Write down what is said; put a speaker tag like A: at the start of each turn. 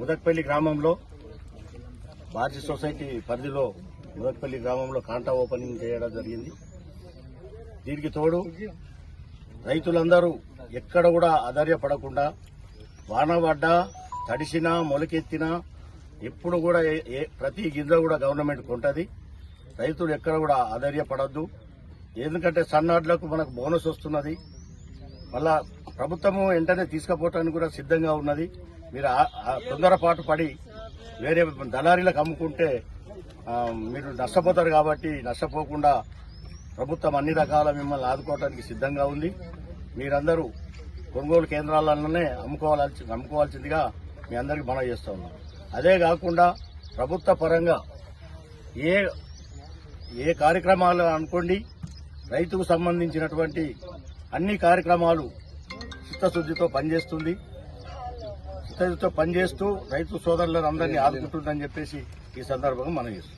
A: ముదక్పల్లి గ్రామంలో బార్జీ సొసైటీ పరిధిలో ముదక్పల్లి గ్రామంలో కాంటా ఓపెనింగ్ చేయడం జరిగింది. దీనికి తోడు రైతులందరూ ఎక్కడ కూడా ఆధార్యపడకుండా వాన పడ్డా తడిసినా మొలకెత్తినా ఎప్పుడు కూడా ప్రతి గింజ కూడా గవర్నమెంట్ కొంటది. రైతులు ఎక్కడ కూడా ఆధార్యపడద్దు. ఎందుకంటే సన్నాడ్లకు మనకు బోనస్ వస్తున్నది. మళ్ళా ప్రభుత్వము వెంటనే తీసుకుపోవటానికి కూడా సిద్ధంగా ఉన్నది. మీరు తొందరపాటు పడి వేరే దళారీలకు అమ్ముకుంటే మీరు నష్టపోతారు. కాబట్టి నష్టపోకుండా ప్రభుత్వం అన్ని రకాల మిమ్మల్ని ఆదుకోవడానికి సిద్ధంగా ఉంది. మీరందరూ కొనుగోలు కేంద్రాలలోనే అమ్ముకోవాల్సిందిగా మీ అందరికీ మనవి చేస్తూ ఉన్నాం. అదే కాకుండా ప్రభుత్వ పరంగా ఏ కార్యక్రమాలు అనుకోండి, రైతుకు సంబంధించినటువంటి అన్ని కార్యక్రమాలు చిత్తశుద్ధితో పనిచేస్తుంది. చిత్తశుద్ధితో పనిచేస్తూ రైతు సోదరులను అందరినీ ఆదుకుంటుందని చెప్పేసి ఈ సందర్భంగా మనం చేస్తున్నాం.